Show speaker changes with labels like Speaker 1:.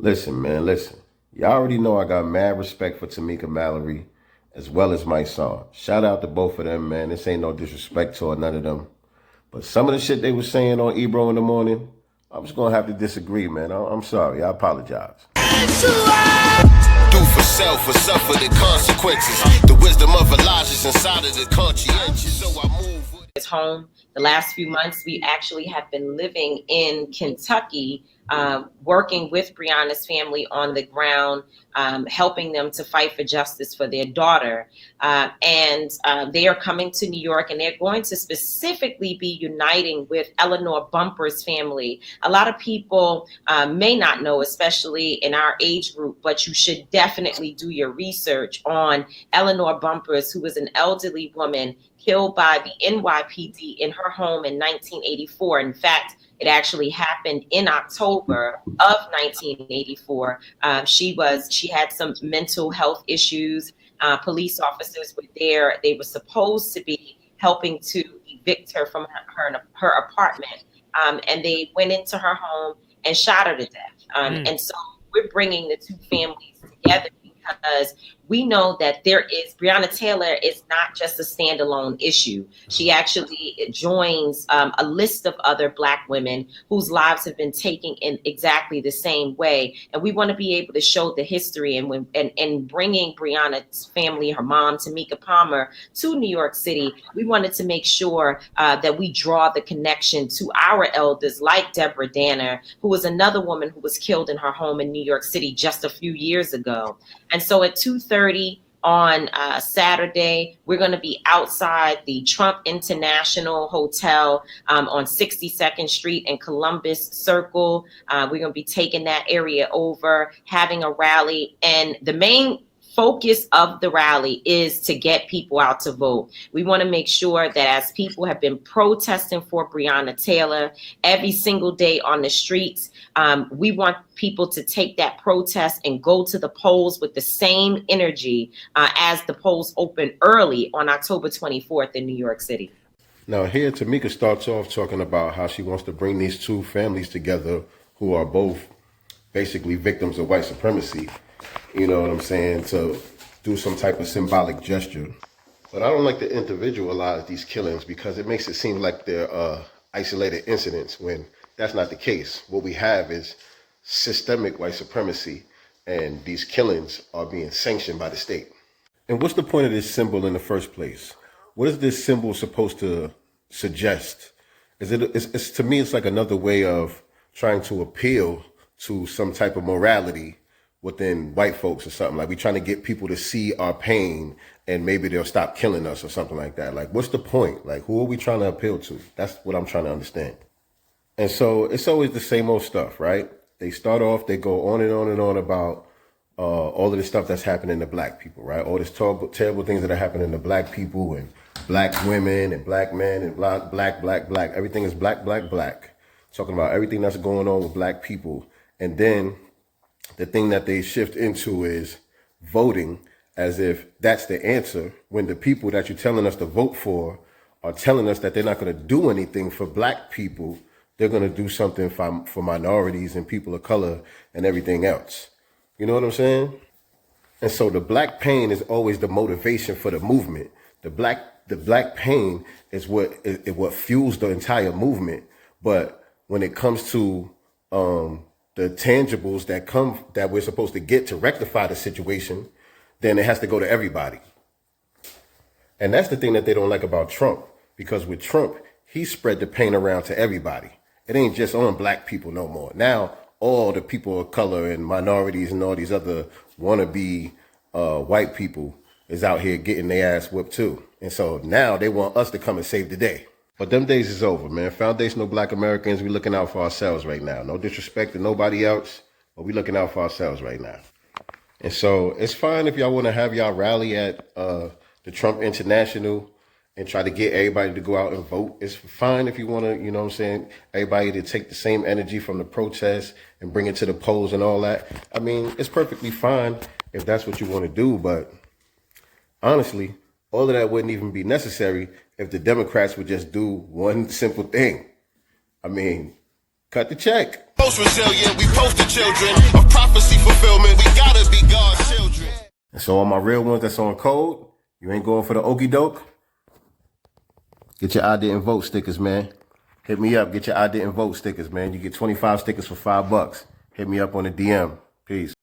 Speaker 1: Listen, man, listen. Y'all already know I got mad respect for Tamika Malory as well as my son. Shout out to both of them, man. This ain't no disrespect to none of them. But some of the shit they was saying on Ebro in the morning, I'm just going to have to disagree, man. I'm sorry. I apologize.
Speaker 2: Do for self or suffer the consequences. The wisdom of Elijah is inside of the conscientious. So I move.
Speaker 3: Home. The last few months, we actually have been living in Kentucky, working with Breonna's family on the ground, helping them to fight for justice for their daughter. And they are coming to New York, and they're going to specifically be uniting with Eleanor Bumper's family. A lot of people may not know, especially in our age group, but you should definitely do your research on Eleanor Bumpers, who was an elderly woman killed by the NYPD in her home in 1984. In fact, it actually happened in October of 1984. She had some mental health issues. Police officers were there. They were supposed to be helping to evict her from her apartment. And they went into her home and shot her to death. And so we're bringing the two families together because we know that Breonna Taylor is not just a standalone issue. She actually joins a list of other Black women whose lives have been taken in exactly the same way. And we want to be able to show the history, and bringing Breonna's family, her mom, Tamika Palmer, to New York City, we wanted to make sure that we draw the connection to our elders like Deborah Danner, who was another woman who was killed in her home in New York City just a few years ago. And so at 2:30 on Saturday, we're going to be outside the Trump International Hotel on 62nd Street and Columbus Circle. We're going to be taking that area over, having a rally. And the main focus of the rally is to get people out to vote. We want to make sure that as people have been protesting for Breonna Taylor every single day on the streets, we want people to take that protest and go to the polls with the same energy as the polls open early on October 24th in New York City.
Speaker 1: Now here, Tamika starts off talking about how she wants to bring these two families together who are both basically victims of white supremacy. You know what I'm saying? To do some type of symbolic gesture. But I don't like to individualize these killings because it makes it seem like they're isolated incidents when that's not the case. What we have is systemic white supremacy, and these killings are being sanctioned by the state. And what's the point of this symbol in the first place? What is this symbol supposed to suggest? It's to me, it's like another way of trying to appeal to some type of morality within white folks or something. Like we're trying to get people to see our pain and maybe they'll stop killing us or something like that. Like, what's the point? Like, who are we trying to appeal to? That's what I'm trying to understand. And so it's always the same old stuff, right? They start off, they go on and on and on about all of the stuff that's happening to Black people, right? All these terrible things that are happening to Black people and Black women and Black men and black. Everything is black. Talking about everything that's going on with Black people. And then the thing that they shift into is voting as if that's the answer, when the people that you're telling us to vote for are telling us that they're not going to do anything for Black people. They're going to do something for minorities and people of color and everything else. You know what I'm saying? And so the Black pain is always the motivation for the movement. The black pain is what fuels the entire movement. But when it comes to the tangibles that we're supposed to get to rectify the situation, then it has to go to everybody. And that's the thing that they don't like about Trump, because with Trump, he spread the pain around to everybody. It ain't just on Black people no more. Now, all the people of color and minorities and all these other wannabe white people is out here getting their ass whipped too. And so now they want us to come and save the day. But them days is over, man. Foundational Black Americans, we looking out for ourselves right now. No disrespect to nobody else, but we looking out for ourselves right now. And so it's fine if y'all want to have y'all rally at the Trump International and try to get everybody to go out and vote. It's fine if you want to, you know what I'm saying, everybody to take the same energy from the protests and bring it to the polls and all that. I mean, it's perfectly fine if that's what you want to do. But honestly, all of that wouldn't even be necessary if the Democrats would just do one simple thing. I mean, cut the check.
Speaker 2: Most resilient, we post the children of prophecy.
Speaker 1: And so all my real ones that's on code, you ain't going for the okie doke. Get your I didn't vote stickers, man. Hit me up. Get your I didn't vote stickers, man. You get 25 stickers for $5. Hit me up on the DM. Peace.